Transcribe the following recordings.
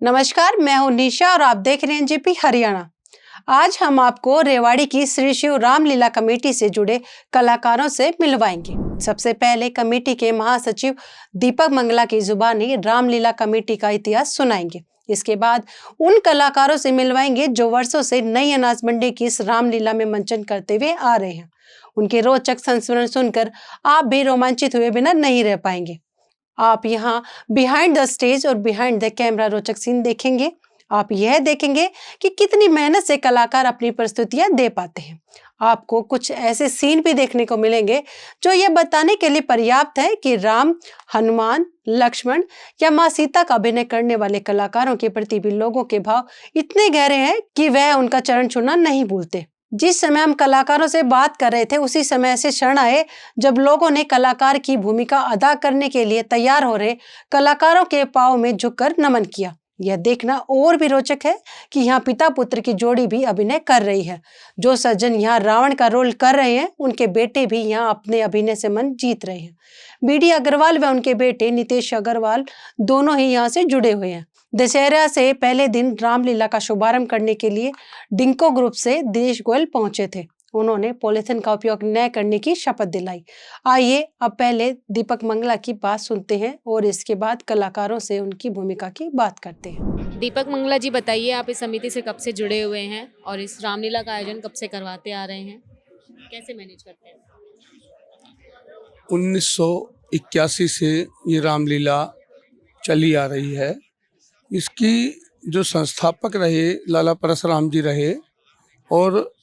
नमस्कार, मैं हूं निशा और आप देख रहे हैं जेपी हरियाणा। आज हम आपको रेवाड़ी की श्री शिव रामलीला कमेटी से जुड़े कलाकारों से मिलवाएंगे। सबसे पहले कमेटी के महासचिव दीपक मंगला की जुबानी रामलीला कमेटी का इतिहास सुनाएंगे। इसके बाद उन कलाकारों से मिलवाएंगे जो वर्षों से नई अनाज मंडी की इस रामलीला में मंचन करते हुए आ रहे हैं। उनके रोचक संस्मरण सुनकर आप भी रोमांचित हुए बिना नहीं रह पाएंगे। आप यहाँ बिहाइंड द स्टेज और बिहाइंड द कैमरा रोचक सीन देखेंगे। आप यह देखेंगे कि कितनी मेहनत से कलाकार अपनी प्रस्तुतियां दे पाते हैं। आपको कुछ ऐसे सीन भी देखने को मिलेंगे जो यह बताने के लिए पर्याप्त है कि राम, हनुमान, लक्ष्मण या माँ सीता का अभिनय करने वाले कलाकारों के प्रति भी लोगों के भाव इतने गहरे हैं कि वह उनका चरण छूना नहीं भूलते। जिस समय हम कलाकारों से बात कर रहे थे उसी समय ऐसे क्षण आए जब लोगों ने कलाकार की भूमिका अदा करने के लिए तैयार हो रहे कलाकारों के पांव में झुककर नमन किया। यह देखना और भी रोचक है कि यहाँ पिता पुत्र की जोड़ी भी अभिनय कर रही है। जो सज्जन यहाँ रावण का रोल कर रहे हैं उनके बेटे भी यहाँ अपने अभिनय से मन जीत रहे हैं। बीडी अग्रवाल व उनके बेटे नितेश अग्रवाल दोनों ही यहाँ से जुड़े हुए हैं। दशहरा से पहले दिन रामलीला का शुभारंभ करने के लिए डिंको ग्रुप से दिनेश गोयल पहुंचे थे। उन्होंने पॉलिथीन का उपयोग न करने की शपथ दिलाई। आइए अब पहले दीपक मंगला की बात सुनते हैं और इसके बाद कलाकारों से उनकी भूमिका की बात करते हैं। दीपक मंगला जी, बताइए आप इस समिति से कब से जुड़े हुए हैं और इस रामलीला का आयोजन कब से करवाते आ रहे हैं, कैसे मैनेज करते हैं? 1981 से ये रामलीला चली आ रही है। इसकी जो संस्थापक रहे लाला परशुराम जी रहे और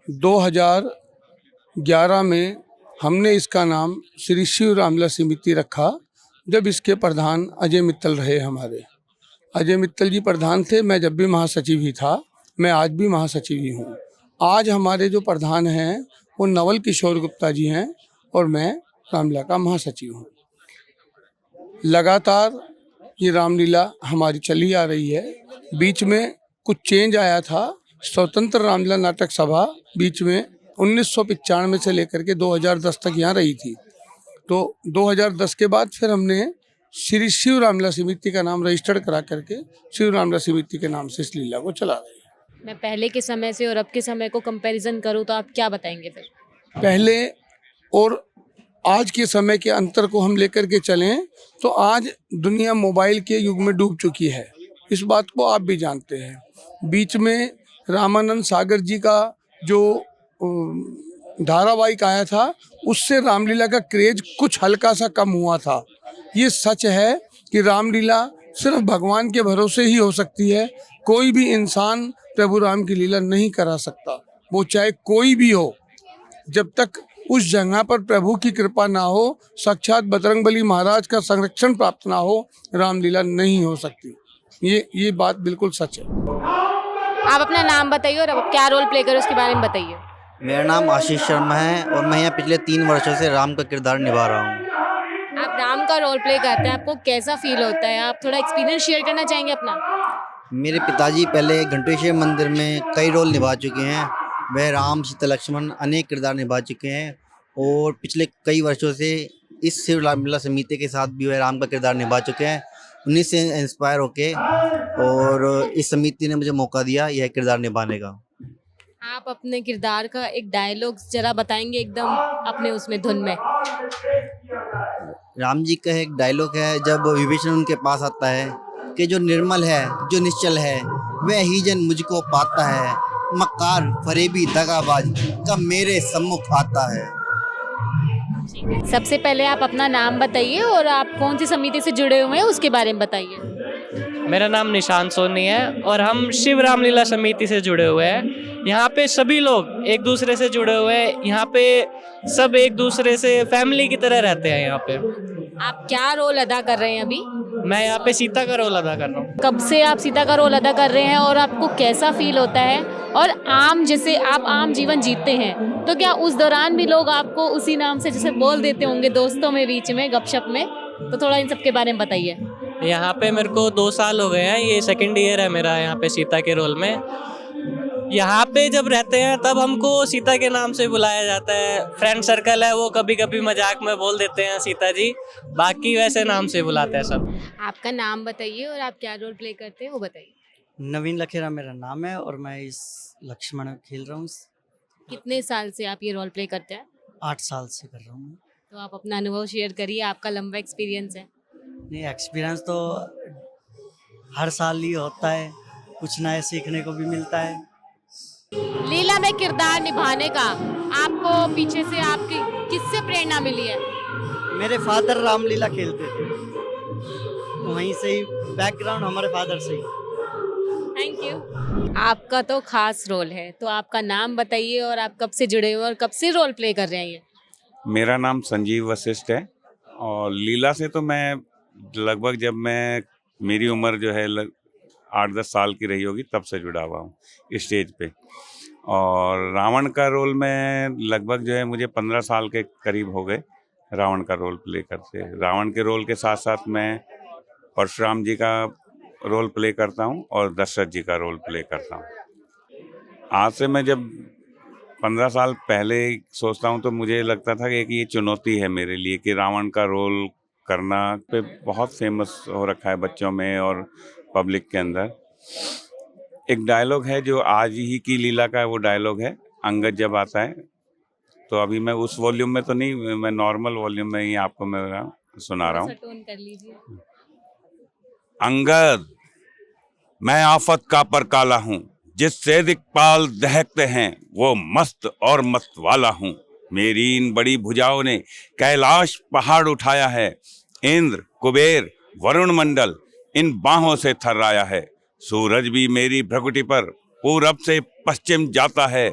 2011 में हमने इसका नाम श्री शिव रामलीला समिति रखा, जब इसके प्रधान अजय मित्तल रहे। हमारे अजय मित्तल जी प्रधान थे। मैं जब भी महासचिव ही था, मैं आज भी महासचिव ही हूँ। आज हमारे जो प्रधान हैं वो नवल किशोर गुप्ता जी हैं और मैं रामलीला का महासचिव हूँ। लगातार ये रामलीला हमारी चली आ रही है। बीच में कुछ चेंज आया था। स्वतंत्र रामलीला नाटक सभा बीच में 1995 से लेकर के 2010 तक यहाँ रही थी। तो 2010 के बाद फिर हमने श्री शिव रामलीला समिति का नाम रजिस्टर्ड करा करके शिव रामलीला समिति के नाम से इस लीला को चला रहे हैं। मैं पहले के समय से और अब के समय को कंपैरिजन करूँ तो आप क्या बताएंगे फिर? पहले और आज के समय के अंतर को हम लेकर के चलें तो आज दुनिया मोबाइल के युग में डूब चुकी है। इस बात को आप भी जानते हैं। बीच में रामानंद सागर जी का जो धारावाहिक आया था उससे रामलीला का क्रेज कुछ हल्का सा कम हुआ था। ये सच है कि रामलीला सिर्फ भगवान के भरोसे ही हो सकती है। कोई भी इंसान प्रभु राम की लीला नहीं करा सकता, वो चाहे कोई भी हो। जब तक उस जगह पर प्रभु की कृपा ना हो, साक्षात बजरंगबली महाराज का संरक्षण प्राप्त ना हो, रामलीला नहीं हो सकती। ये बात बिल्कुल सच है। आप अपना नाम बताइए और अब क्या रोल प्ले करो उसके बारे में बताइए। मेरा नाम आशीष शर्मा है और मैं यहाँ पिछले 3 वर्षों से राम का किरदार निभा रहा हूँ। आप राम का रोल प्ले करते हैं, आपको कैसा फील होता है? आप थोड़ा एक्सपीरियंस शेयर करना चाहेंगे अपना? मेरे पिताजी पहले घंटेश्वर मंदिर में कई रोल निभा चुके हैं। वह राम, सीता, लक्ष्मण अनेक किरदार निभा चुके हैं और पिछले कई वर्षों से इस शिव रामलीला समिति के साथ भी वह राम का किरदार निभा चुके हैं। उन्हीं से इंस्पायर होके और इस समिति ने मुझे मौका दिया यह किरदार निभाने का। आप अपने किरदार का एक डायलॉग जरा बताएंगे एकदम अपने उसमें धुन में? राम जी का एक डायलॉग है, जब विभीषण उनके पास आता है कि जो निर्मल है, जो निश्चल है, वह ही जन मुझको पाता है। मक्कार, फरेबी, दगाबाज कब मेरे सम्मुख आता है। सबसे पहले आप अपना नाम बताइए और आप कौन सी समिति से जुड़े हुए हैं उसके बारे में बताइए। मेरा नाम निशांत सोनी है और हम शिव रामलीला समिति से जुड़े हुए हैं। यहाँ पे सभी लोग एक दूसरे से जुड़े हुए हैं। यहाँ पे सब एक दूसरे से फैमिली की तरह रहते हैं। यहाँ पे आप क्या रोल अदा कर रहे हैं अभी? मैं यहाँ पे सीता का रोल अदा कर रहा हूँ। कब से आप सीता का रोल अदा कर रहे हैं और आपको कैसा फील होता है? और जैसे आप आम जीवन जीते हैं तो क्या उस दौरान भी लोग आपको उसी नाम से जैसे बोल देते होंगे दोस्तों में, बीच में गपशप में? तो थोड़ा इन सब के बारे में बताइए। यहाँ पे मेरे को 2 साल हो गए हैं। ये 2nd ईयर है मेरा यहाँ पे सीता के रोल में। यहाँ पे जब रहते हैं तब हमको सीता के नाम से बुलाया जाता है। फ्रेंड सर्कल है वो कभी कभी मजाक में बोल देते हैं सीता जी, बाकी वैसे नाम से बुलाते हैं सब। आपका नाम बताइए और आप क्या रोल प्ले करते हैं वो बताइए। नवीन लखेरा मेरा नाम है और मैं इस लक्ष्मण खेल रहा हूँ। कितने साल से आप ये रोल प्ले करते हैं? 8 साल से कर रहा हूँ मैं। तो आप अपना अनुभव शेयर करिए, आपका लंबा एक्सपीरियंस है। नहीं, एक्सपीरियंस तो हर साल ही होता है, कुछ नया सीखने को भी मिलता है। लीला में किरदार निभाने का आपको पीछे से आपकी किससे प्रेरणा मिली है? मेरे फादर रामलीला खेलते थे, तो वहीं से ही बैकग्राउंड हमारे फादर से ही। Thank you. आपका तो खास रोल है, तो आपका नाम बताइए और आप कब से जुड़े हुए और कब से रोल प्ले कर रहे हैं ये? मेरा नाम संजीव वशिष्ठ है और लीला से तो मैं लगभग जब मेरी उम्र जो है 8-10 साल की रही होगी तब से जुड़ा हुआ हूँ स्टेज पे। और रावण का रोल में लगभग जो है मुझे 15 साल के करीब हो गए रावण का रोल प्ले करते। रावण के रोल के साथ साथ मैं परशुराम जी का रोल प्ले करता हूँ और दशरथ जी का रोल प्ले करता हूँ। आज से मैं जब 15 साल पहले सोचता हूँ तो मुझे लगता था कि ये चुनौती है मेरे लिए कि रावण का रोल करना पे बहुत फेमस हो रखा है बच्चों में और पब्लिक के अंदर। एक डायलॉग है जो आज ही की लीला का, वो डायलॉग है अंगद जब आता है, तो अभी मैं उस वॉल्यूम में तो नहीं, मैं नॉर्मल वॉल्यूम में ही आपको मैं सुना रहा हूँ। टोन कर लीजिए। अंगद, मैं आफत का परकाला हूँ, जिससे दिक्पाल दहकते हैं वो मस्त और मस्त वाला हूँ। मेरी इन बड़ी भुजाओं ने कैलाश पहाड़ उठाया है, इंद्र कुबेर वरुण मंडल इन बाहों से थर्राया है। सूरज भी मेरी भ्रकुटी पर पूरब से पश्चिम जाता है,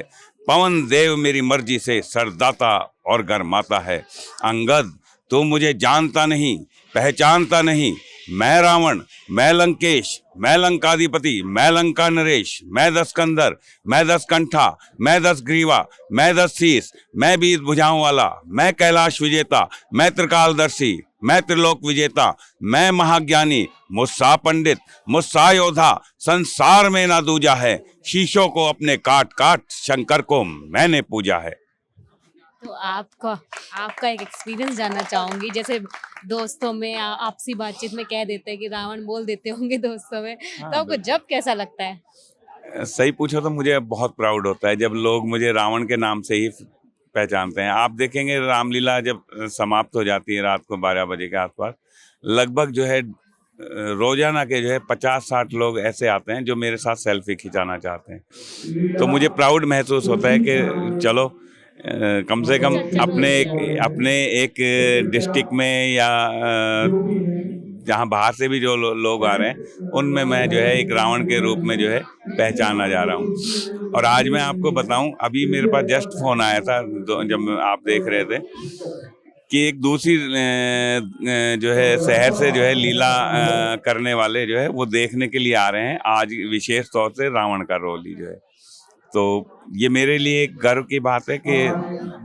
पवन देव मेरी मर्जी से सरदाता और गरमाता है। अंगद, तू मुझे जानता नहीं, पहचानता नहीं, मैं रावण, मैं लंकेश, मैं लंकाधिपति, मैं लंका नरेश, मैं 10 कंधर, मैं 10 कंठा, मैं 10 ग्रीवा, मैं 10 शीस, मैं 20 भुजाओं वाला, मैं कैलाश विजेता, मैं त्रिकालदर्शी, मैं त्रिलोक विजेता, मैं महाज्ञानी, मुस्सा पंडित, मुस्सा योद्धा, संसार में ना दूजा है। शीशों को अपने काट काट शंकर को मैंने पूजा है। तो आपका एक एक्सपीरियंस जानना चाहूंगी। जैसे दोस्तों में आपसी बातचीत में कह देते हैं कि रावण बोल देते होंगे दोस्तों में, तो आपको जब कैसा लगता है? सही पूछो तो मुझे बहुत प्राउड होता है जब लोग मुझे रावण के नाम से ही पहचानते हैं। आप देखेंगे रामलीला जब समाप्त हो जाती है रात को 12 बजे के आसपास, लगभग जो है रोजाना के जो है 50-60 लोग ऐसे आते हैं जो मेरे साथ सेल्फी खिंचाना चाहते हैं। तो मुझे प्राउड महसूस होता है कि चलो कम से कम अपने एक डिस्ट्रिक्ट में या जहाँ बाहर से भी जो लोग आ रहे हैं उनमें मैं जो है एक रावण के रूप में जो है पहचाना जा रहा हूँ। और आज मैं आपको बताऊं, अभी मेरे पास जस्ट फोन आया था जब आप देख रहे थे कि एक दूसरी जो है शहर से जो है लीला करने वाले जो है वो देखने के लिए आ रहे हैं आज विशेष तौर से रावण का रोल ही जो है। तो ये मेरे लिए एक गर्व की बात है कि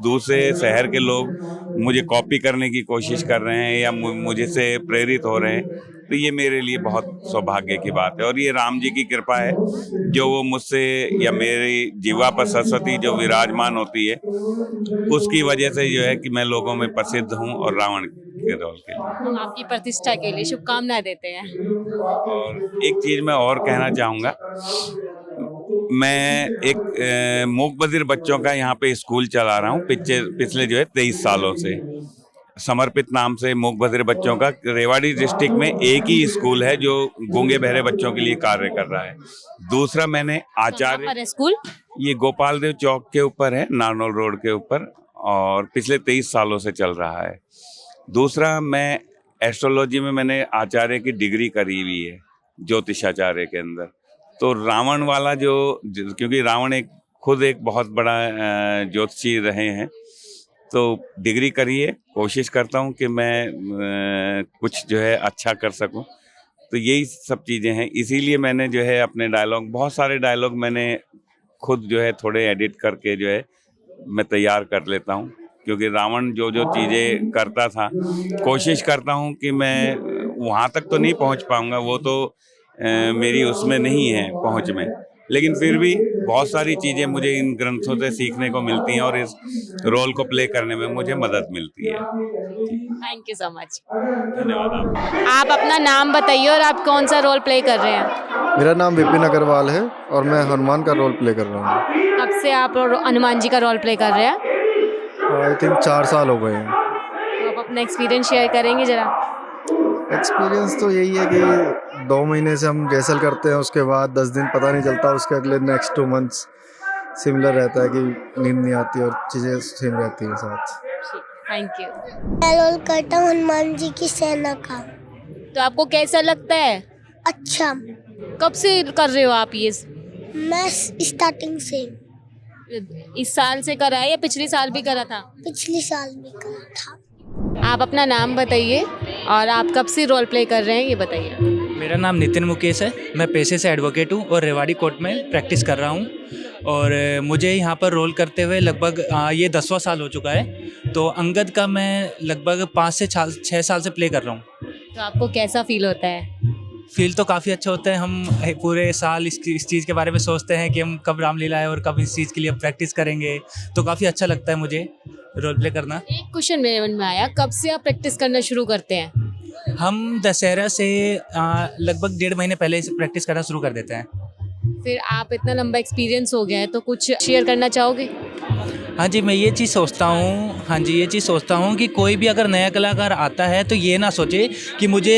दूसरे शहर के लोग मुझे कॉपी करने की कोशिश कर रहे हैं या मुझे से प्रेरित हो रहे हैं, तो ये मेरे लिए बहुत सौभाग्य की बात है। और ये राम जी की कृपा है जो वो मुझसे या मेरी जीवा पर सरस्वती जो विराजमान होती है उसकी वजह से जो है कि मैं लोगों में प्रसिद्ध हूँ और रावण के रोल के लिए हम आपकी प्रतिष्ठा के लिए शुभकामनाएं देते हैं। और एक चीज मैं और कहना चाहूँगा, मैं एक मूक बधिर बच्चों का यहाँ पे स्कूल चला रहा हूँ पिछले जो है 23 सालों से। समर्पित नाम से मूक बधिर बच्चों का रेवाड़ी डिस्ट्रिक्ट में एक ही स्कूल है जो गूंगे बहरे बच्चों के लिए कार्य कर रहा है। दूसरा मैंने आचार्य स्कूल ये गोपाल देव चौक के ऊपर है, नारनौल रोड के ऊपर, और पिछले 23 सालों से चल रहा है। दूसरा मैं एस्ट्रोलॉजी में मैंने आचार्य की डिग्री करी हुई है ज्योतिषाचार्य के अंदर। तो रावण वाला क्योंकि रावण खुद एक बहुत बड़ा ज्योतिषी रहे हैं, तो डिग्री करी है, कोशिश करता हूँ कि मैं कुछ जो है अच्छा कर सकूँ। तो यही सब चीज़ें हैं, इसीलिए मैंने जो है अपने डायलॉग, बहुत सारे डायलॉग मैंने खुद जो है थोड़े एडिट करके जो है मैं तैयार कर लेता हूँ, क्योंकि रावण जो चीज़ें करता था कोशिश करता हूँ कि मैं वहाँ तक तो नहीं पहुँच पाऊँगा, वो तो मेरी उसमें नहीं है पहुँच में, लेकिन फिर भी बहुत सारी चीज़ें मुझे इन ग्रंथों से सीखने को मिलती हैं और इस रोल को प्ले करने में मुझे मदद मिलती है। Thank you so much. धन्यवाद आपका। आप अपना नाम बताइए और आप कौन सा रोल प्ले कर रहे हैं? मेरा नाम विपिन अग्रवाल है और मैं हनुमान का रोल प्ले कर रहा हूँ। कब से आप हनुमान जी का रोल प्ले कर रहे हैं? आई थिंक 4 साल हो गए हैं। तो आप अपना एक्सपीरियंस शेयर करेंगे जरा? एक्सपीरियंस तो यही है कि 2 महीने से हम रिहर्सल करते हैं, उसके बाद 10 दिन पता नहीं चलता, उसके अगले नेक्स्ट 2 मंथ्स सिमिलर रहता है कि नींद नहीं आती और चीज़ें सेम रहती हैं साथ। Thank you. मैं रोल करता हूँ हनुमान जी की सेना का। तो आपको कैसा लगता है? अच्छा, कब से कर रहे हो आप ये? मैं स्टार्टिंग से इस साल से करा है या पिछले साल भी करा था? पिछले साल भी करा था। आप अपना नाम बताइए और आप कब से रोल प्ले कर रहे हैं ये बताइए। मेरा नाम नितिन मुकेश है। मैं पेशे से एडवोकेट हूँ और रेवाड़ी कोर्ट में प्रैक्टिस कर रहा हूँ और मुझे यहाँ पर रोल करते हुए लगभग ये 10वां साल हो चुका है। तो अंगद का मैं लगभग 5 से 6 साल से प्ले कर रहा हूँ। तो आपको कैसा फील होता है? फील तो काफ़ी अच्छा होता है। हम पूरे साल इस चीज़ के बारे में सोचते हैं कि हम कब रामलीला है और कब इस चीज़ के लिए प्रैक्टिस करेंगे, तो काफ़ी अच्छा लगता है मुझे रोल प्ले करना। एक क्वेश्चन मेरे मन में आया, कब से आप प्रैक्टिस करना शुरू करते हैं? हम दशहरा से लगभग 1.5 महीने पहले से प्रैक्टिस करना शुरू कर देते हैं। फिर आप इतना लंबा एक्सपीरियंस हो गया है तो कुछ शेयर करना चाहोगे? हाँ जी, मैं ये चीज़ सोचता हूँ कि कोई भी अगर नया कलाकार आता है तो ये ना सोचे कि मुझे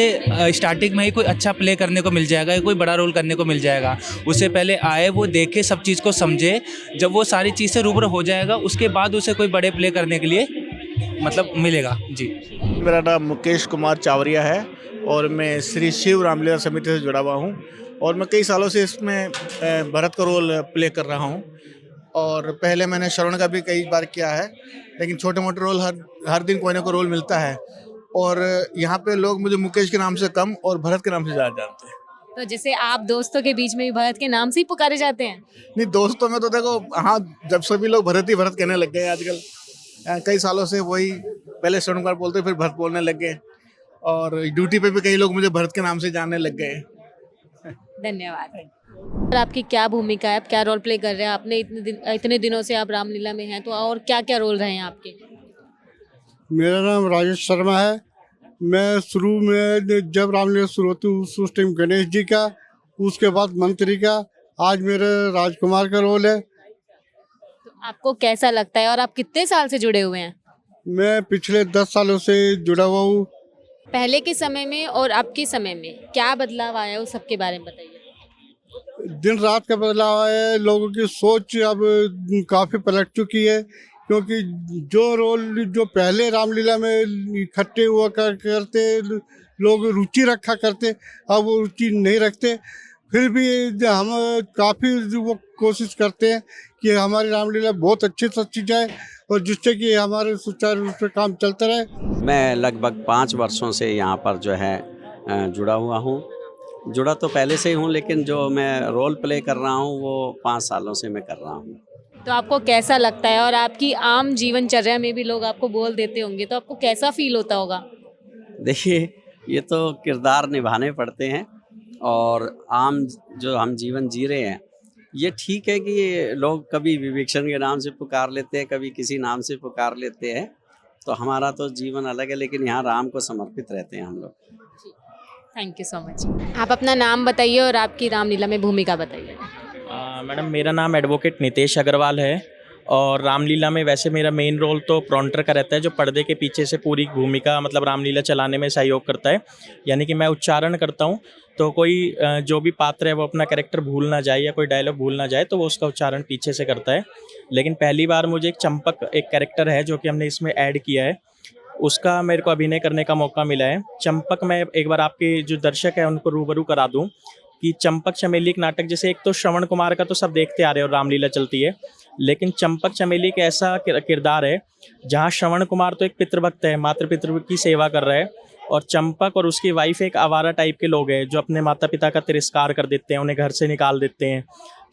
स्टार्टिंग में ही कोई अच्छा प्ले करने को मिल जाएगा या कोई बड़ा रोल करने को मिल जाएगा। उससे पहले आए, वो देखे, सब चीज़ को समझे। जब वो सारी चीज़ से रूबरू हो जाएगा उसके बाद उसे कोई बड़े प्ले करने के लिए मतलब मिलेगा। जी, मेरा नाम मुकेश कुमार चावरिया है और मैं श्री शिव रामलीला समिति से जुड़ा हुआ हूँ और मैं कई सालों से इसमें भरत का रोल प्ले कर रहा हूँ और पहले मैंने श्रवण का भी कई बार किया है, लेकिन छोटे मोटे रोल हर दिन कोई ना कोई रोल मिलता है और यहाँ पे लोग मुझे मुकेश के नाम से कम और भरत के नाम से ज़्यादा जानते हैं। तो जैसे आप दोस्तों के बीच में भी भरत के नाम से ही पुकारे जाते हैं? नहीं, दोस्तों में तो देखो, हाँ, जब सभी लोग भरत ही भरत कहने लग गए आजकल। कई सालों से वही पहले श्रवण कुमार बोलते फिर भरत बोलने लग गए और ड्यूटी पे भी कई लोग मुझे भरत के नाम से जानने लग गए। धन्यवाद। और आपकी क्या भूमिका है? आप क्या रोल प्ले कर रहे हैं? आपने इतने दिनों से आप रामलीला में हैं, तो और क्या क्या रोल रहे हैं आपके? मेरा नाम राजेश शर्मा है। मैं शुरू में जब रामलीला शुरू होती उस टाइम गणेश जी का, उसके बाद मंत्री का, आज मेरे राजकुमार का रोल है। तो आपको कैसा लगता है और आप कितने साल से जुड़े हुए हैं? मैं पिछले 10 सालों से जुड़ा हुआ हूँ। पहले के समय में और अब के समय में क्या बदलाव आया है, उस सब के बारे में बताइए। दिन रात का बदलाव है, लोगों की सोच अब काफ़ी पलट चुकी है, क्योंकि जो रोल जो पहले रामलीला में इकट्ठे हुआ करते लोग रुचि रखा करते, अब वो रुचि नहीं रखते। फिर भी हम काफ़ी वो कोशिश करते हैं कि हमारी रामलीला बहुत अच्छे से सच्ची जाए और जिससे कि हमारे सुचारू रूप से काम चलता रहे। मैं लगभग 5 वर्षों से यहाँ पर जो है जुड़ा हुआ हूँ। जुड़ा तो पहले से ही हूँ, लेकिन जो मैं रोल प्ले कर रहा हूँ वो 5 सालों से मैं कर रहा हूँ। तो आपको कैसा लगता है? और आपकी आम जीवनचर्या में भी लोग आपको बोल देते होंगे, तो आपको कैसा फील होता होगा? देखिए, ये तो किरदार निभाने पड़ते हैं और आम जो हम जीवन जी रहे हैं, ये ठीक है कि लोग कभी विवेक्षण के नाम से पुकार लेते हैं, कभी किसी नाम से पुकार लेते हैं। तो हमारा तो जीवन अलग है, लेकिन यहाँ राम को समर्पित रहते हैं हम लोग। Thank you so much. आप अपना नाम बताइए और आपकी रामलीला में भूमिका बताइए। मैडम, मेरा नाम एडवोकेट नितेश अग्रवाल है और रामलीला में वैसे मेरा मेन रोल तो प्रॉन्टर का रहता है, जो पर्दे के पीछे से पूरी भूमिका मतलब रामलीला चलाने में सहयोग करता है। यानी कि मैं उच्चारण करता हूँ, तो कोई जो भी पात्र है वो अपना कैरेक्टर भूल ना जाए या कोई डायलॉग भूल ना जाए, तो वो उसका उच्चारण पीछे से करता है। लेकिन पहली बार मुझे एक चंपक एक कैरेक्टर है जो कि हमने इसमें ऐड किया है, उसका मेरे को अभिनय करने का मौका मिला है। चंपक में एक बार आपके जो दर्शक है उनको रूबरू करा दूं कि चंपक चमेली एक नाटक, जैसे एक तो श्रवण कुमार का तो सब देखते आ रहे हैं और रामलीला चलती है, लेकिन चंपक चमेली एक ऐसा किरदार है जहाँ श्रवण कुमार तो एक पितृभक्त है, मातृ पितृ की सेवा कर रहा है, और चंपक और उसकी वाइफ एक आवारा टाइप के लोग हैं जो अपने माता पिता का तिरस्कार कर देते हैं, उन्हें घर से निकाल देते हैं।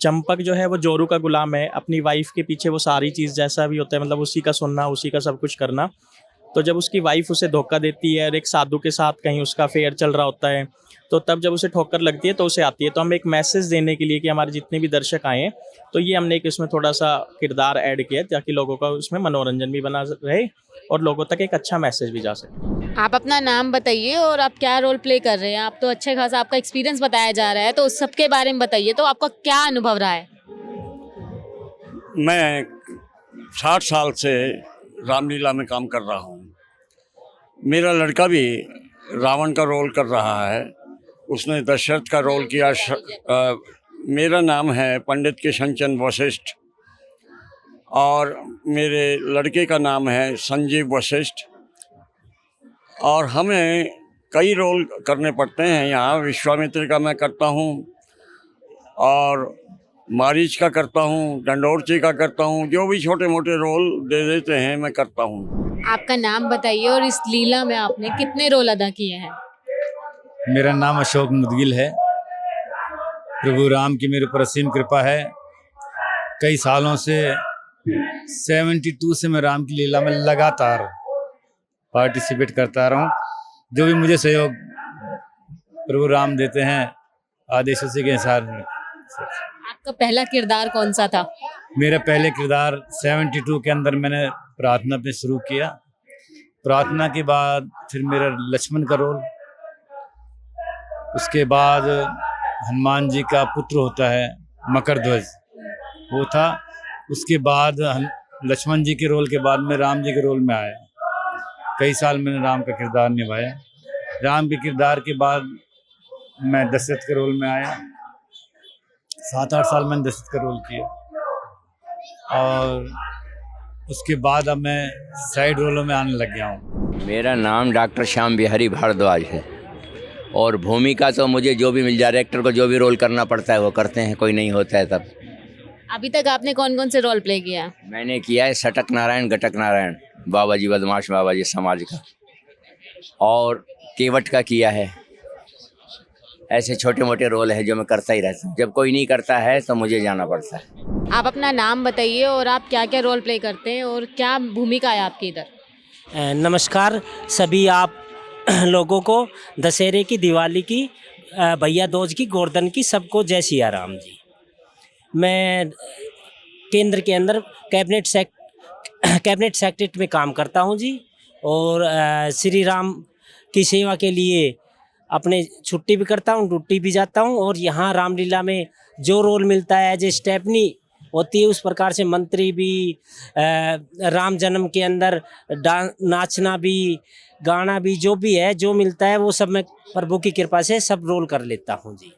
चंपक जो है वो जोरू का गुलाम है, अपनी वाइफ के पीछे वो सारी चीज़ जैसा भी होता है मतलब उसी का सुनना, उसी का सब कुछ करना। तो जब उसकी वाइफ उसे धोखा देती है और एक साधु के साथ कहीं उसका फेयर चल रहा होता है, तो तब जब उसे ठोकर लगती है तो उसे आती है। तो हम एक मैसेज देने के लिए कि हमारे जितने भी दर्शक आए हैं, तो ये हमने एक इसमें थोड़ा सा किरदार ऐड किया ताकि लोगों का उसमें मनोरंजन भी बना रहे और लोगों तक एक अच्छा मैसेज भी जा सके। आप अपना नाम बताइए और आप क्या रोल प्ले कर रहे हैं। आप तो अच्छे खासा आपका एक्सपीरियंस बताया जा रहा है, तो उस सब के बारे में बताइए, तो आपका क्या अनुभव रहा है? मैं 60 साल से रामलीला में काम कर रहा हूँ। मेरा लड़का भी रावण का रोल कर रहा है, उसने दशरथ का रोल किया। मेरा नाम है पंडित किशन चंद्र वशिष्ठ और मेरे लड़के का नाम है संजीव वशिष्ठ। और हमें कई रोल करने पड़ते हैं यहाँ। विश्वामित्र का मैं करता हूँ और मारीच का करता हूँ, डंडोरची का करता हूँ, जो भी छोटे मोटे रोल दे देते हैं मैं करता हूँ। आपका नाम बताइए और इस लीला में आपने कितने रोल अदा किए हैं? मेरा नाम अशोक मुदगिल है। प्रभु राम की मेरे पर असीम कृपा है। कई सालों से 72 से मैं राम की लीला में लगातार पार्टिसिपेट करता रहा हूँ। जो भी मुझे सहयोग प्रभु राम देते हैं आदेश उसी के अनुसार। आपका पहला किरदार कौन सा था? मेरा पहले किरदार 72 के अंदर मैंने प्रार्थना पे शुरू किया। प्रार्थना के बाद फिर मेरा लक्ष्मण का रोल, उसके बाद हनुमान जी का पुत्र होता है मकरध्वज, वो था। उसके बाद लक्ष्मण जी के रोल के बाद मैं राम जी के रोल में आया। कई साल मैंने राम का किरदार निभाया। राम के किरदार के बाद मैं दशरथ के रोल में आया। 7-8 साल मैंने दशरथ का रोल किया और उसके बाद अब मैं साइड रोलों में आने लग गया हूँ। मेरा नाम डॉक्टर श्याम बिहारी भारद्वाज है और भूमिका तो मुझे जो भी मिल जाए, डायरेक्टर को जो भी रोल करना पड़ता है वो करते हैं, कोई नहीं होता है तब। अभी तक आपने कौन कौन से रोल प्ले किया? मैंने किया है सटक नारायण, गटक नारायण, बाबा जी बदमाश बाबा जी समाज का, और केवट का किया है। ऐसे छोटे मोटे रोल है जो मैं करता ही रहता हूँ। जब कोई नहीं करता है तो मुझे जाना पड़ता है। आप अपना नाम बताइए और आप क्या क्या रोल प्ले करते हैं और क्या भूमिका है आपकी इधर? नमस्कार सभी आप लोगों को, दशहरे की, दिवाली की, भैया दूज की, गोवर्धन की, सबको जय सिया राम जी। मैं केंद्र के अंदर कैबिनेट सेक्रेटरी में काम करता हूं जी, और श्री राम की सेवा के लिए अपने छुट्टी भी करता हूं, ड्यूटी भी जाता हूं। और यहाँ रामलीला में जो रोल मिलता है, जो स्टेपनी होती है, उस प्रकार से मंत्री भी, राम जन्म के अंदर नाचना भी, गाना भी, जो भी है, जो मिलता है वो सब मैं प्रभु की कृपा से सब रोल कर लेता हूँ जी।